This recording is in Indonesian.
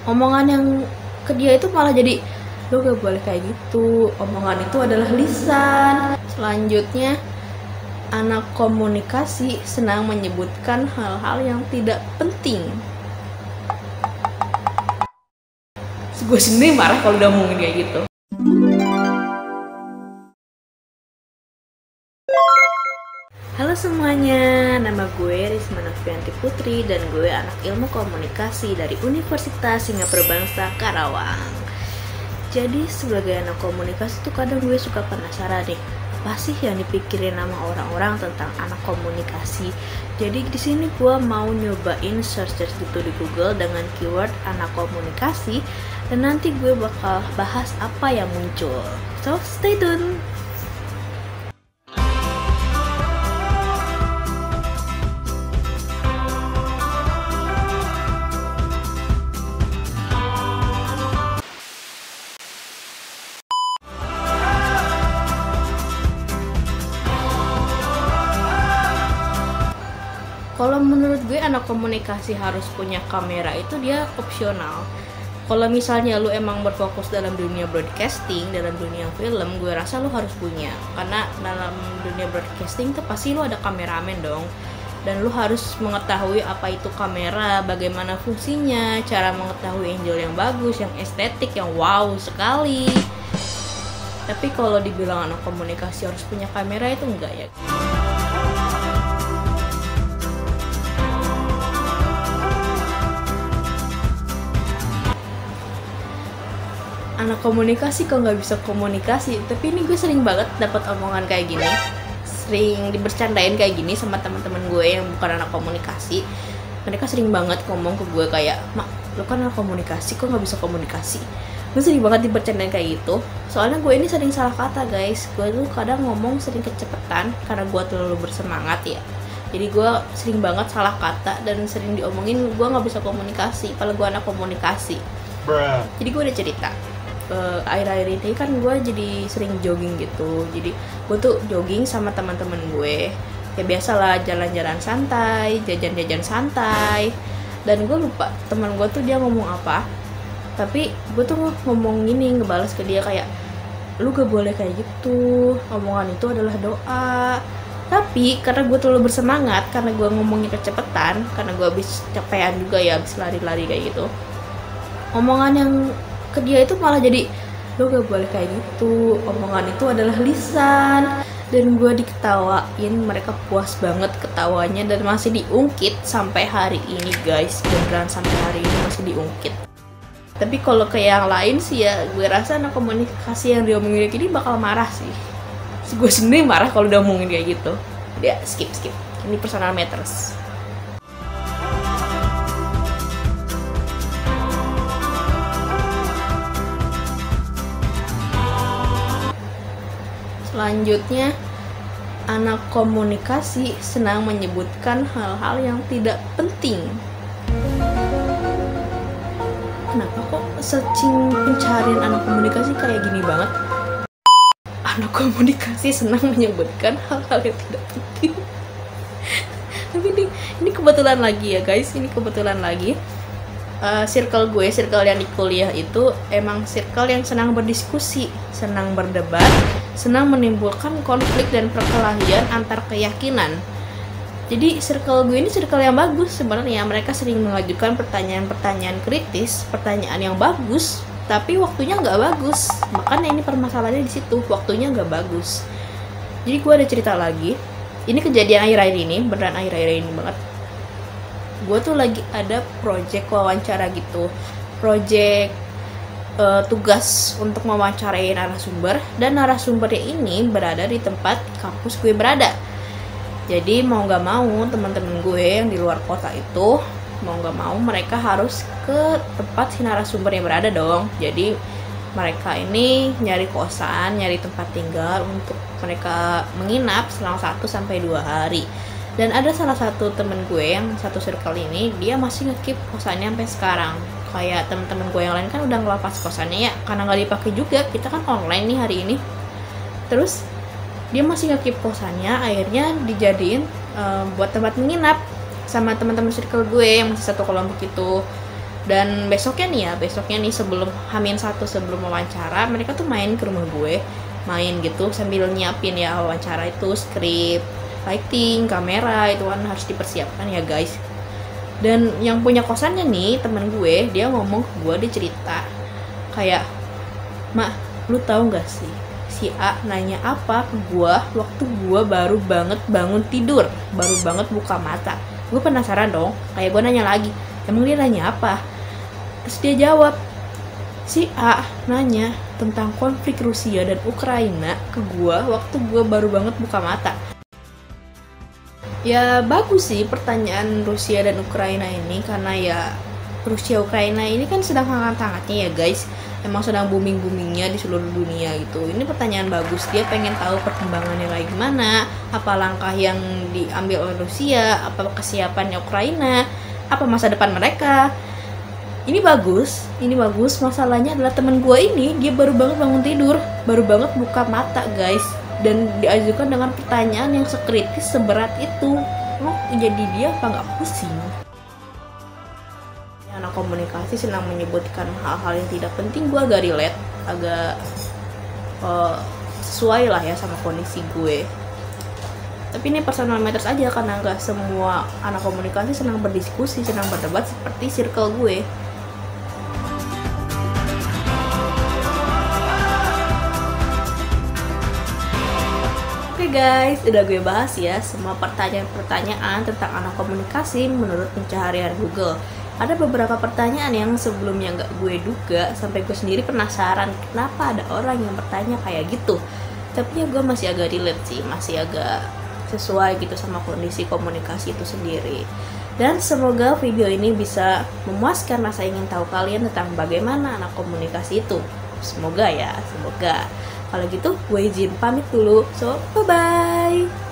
Omongan yang ke dia itu malah jadi, lo gak boleh kayak gitu, omongan itu adalah lisan. Selanjutnya, anak komunikasi senang menyebutkan hal-hal yang tidak penting. Gue sendiri marah kalau udah ngomongin kayak gitu. Halo semuanya, nama gue Risma Novianti Putri dan gue anak ilmu komunikasi dari Universitas Singapura Bangsa Karawang. Jadi sebagai anak komunikasi tuh kadang gue suka penasaran nih, apa sih yang dipikirin sama orang-orang tentang anak komunikasi. Jadi di sini gue mau nyobain search gitu di Google dengan keyword anak komunikasi, dan nanti gue bakal bahas apa yang muncul. So stay tune. Kalau menurut gue anak komunikasi harus punya kamera itu dia opsional. Kalau misalnya lu emang berfokus dalam dunia broadcasting, dalam dunia film, gue rasa lu harus punya. Karena dalam dunia broadcasting tuh pasti lu ada kameramen dong. Dan lu harus mengetahui apa itu kamera, bagaimana fungsinya, cara mengetahui angle yang bagus, yang estetik, yang wow sekali. Tapi kalau dibilang anak komunikasi harus punya kamera itu enggak ya. Anak komunikasi kok nggak bisa komunikasi, tapi ini gue sering banget dapat omongan kayak gini, sering dibercandain kayak gini sama teman-teman gue yang bukan anak komunikasi. Mereka sering banget ngomong ke gue kayak, "Mak, lu kan anak komunikasi, kok nggak bisa komunikasi?" Gue sering banget dibercandain kayak gitu. Soalnya gue ini sering salah kata guys. Gue tuh kadang ngomong sering kecepetan karena gue terlalu bersemangat ya. Jadi gue sering banget salah kata dan sering diomongin gue nggak bisa komunikasi, padahal gue anak komunikasi. Jadi gue udah cerita, akhir-akhir ini kan gue jadi sering jogging gitu. Jadi gue tuh jogging sama teman-teman gue, ya biasalah jalan-jalan santai, jajan-jajan santai. Dan gue lupa teman gue tuh dia ngomong apa, tapi gue tuh ngomong gini, ngebales ke dia kayak, lu gak boleh kayak gitu, omongan itu adalah doa. Tapi karena gue terlalu bersemangat, karena gue ngomongnya kecepetan, karena gue habis capean juga ya, habis lari-lari kayak gitu, omongan yang ke dia itu malah jadi, lo gak boleh kayak gitu, omongan itu adalah lisan. Dan gue diketawain, mereka puas banget ketawanya dan masih diungkit sampai hari ini guys, beneran sampai hari ini masih diungkit. Tapi kalau ke yang lain sih ya, gue rasa anak komunikasi yang diomongin kayak gini bakal marah sih. Gue sendiri marah kalau udah ngomongin kayak gitu. Ya skip, ini personal matters. Selanjutnya, anak komunikasi senang menyebutkan hal-hal yang tidak penting. Kenapa kok searching pencarian anak komunikasi kayak gini banget? Anak komunikasi senang menyebutkan hal-hal yang tidak penting. Tapi ini kebetulan lagi ya guys, ini kebetulan lagi. Circle yang di kuliah itu emang circle yang senang berdiskusi, senang berdebat, senang menimbulkan konflik dan perkelahian antar keyakinan. Jadi circle gue ini circle yang bagus sebenarnya. Mereka sering mengajukan pertanyaan-pertanyaan kritis, pertanyaan yang bagus, tapi waktunya nggak bagus. Makanya ini permasalahannya di situ, waktunya nggak bagus. Jadi gue ada cerita lagi. Ini kejadian akhir-akhir ini, beneran akhir-akhir ini banget. Gue tuh lagi ada project wawancara gitu, project tugas untuk mewawancarai narasumber, dan narasumbernya ini berada di tempat kampus gue berada. Jadi mau nggak mau teman-teman gue yang di luar kota itu, mau nggak mau mereka harus ke tempat si narasumbernya berada dong. Jadi mereka ini nyari kosan, nyari tempat tinggal untuk mereka menginap selama 1-2 hari. Dan ada salah satu temen gue yang satu circle ini, dia masih nge-keep kosannya sampai sekarang. Kayak temen-temen gue yang lain kan udah ngelepas kosannya ya, karena nggak dipakai juga, kita kan online nih hari ini. Terus dia masih nge-keep kosannya, akhirnya dijadiin buat tempat menginap sama teman-teman circle gue yang masih satu kelompok itu. Dan besoknya nih sebelum H-1 sebelum wawancara, mereka tuh main ke rumah gue, main gitu sambil nyiapin ya wawancara itu, skrip, lighting, kamera, itu kan harus dipersiapkan ya guys. Dan yang punya kosannya nih teman gue, dia ngomong ke gue, dia cerita kayak, "Mak, lu tahu nggak sih, si A nanya apa ke gue waktu gue baru banget bangun tidur, baru banget buka mata." Gue penasaran dong, kayak gue nanya lagi, "Emang dia nanya apa?" Terus dia jawab, si A nanya tentang konflik Rusia dan Ukraina ke gue waktu gue baru banget buka mata. Ya bagus sih pertanyaan Rusia dan Ukraina ini, karena ya Rusia Ukraina ini kan sedang hangat-hangatnya ya guys, emang sedang booming-boomingnya di seluruh dunia gitu. Ini pertanyaan bagus, dia pengen tahu perkembangannya kayak gimana, apa langkah yang diambil oleh Rusia, apa kesiapannya Ukraina, apa masa depan mereka. Ini bagus. Masalahnya adalah temen gue ini, dia baru banget bangun tidur, baru banget buka mata guys, dan diajukan dengan pertanyaan yang sekritis seberat itu. Lo jadi dia apa nggak pusing? Anak komunikasi senang menyebutkan hal-hal yang tidak penting, gue agak relate, agak sesuai lah ya sama kondisi gue. Tapi ini personal matters aja, karena nggak semua anak komunikasi senang berdiskusi, senang berdebat seperti circle gue. Oke guys, udah gue bahas ya semua pertanyaan-pertanyaan tentang anak komunikasi menurut pencaharian Google. Ada beberapa pertanyaan yang sebelumnya nggak gue duga, sampai gue sendiri penasaran kenapa ada orang yang bertanya kayak gitu. Tapi ya gue masih agak relate sih, masih agak sesuai gitu sama kondisi komunikasi itu sendiri. Dan semoga video ini bisa memuaskan rasa ingin tahu kalian tentang bagaimana anak komunikasi itu. Semoga ya, semoga. Kalau gitu gue izin pamit dulu. So, bye-bye.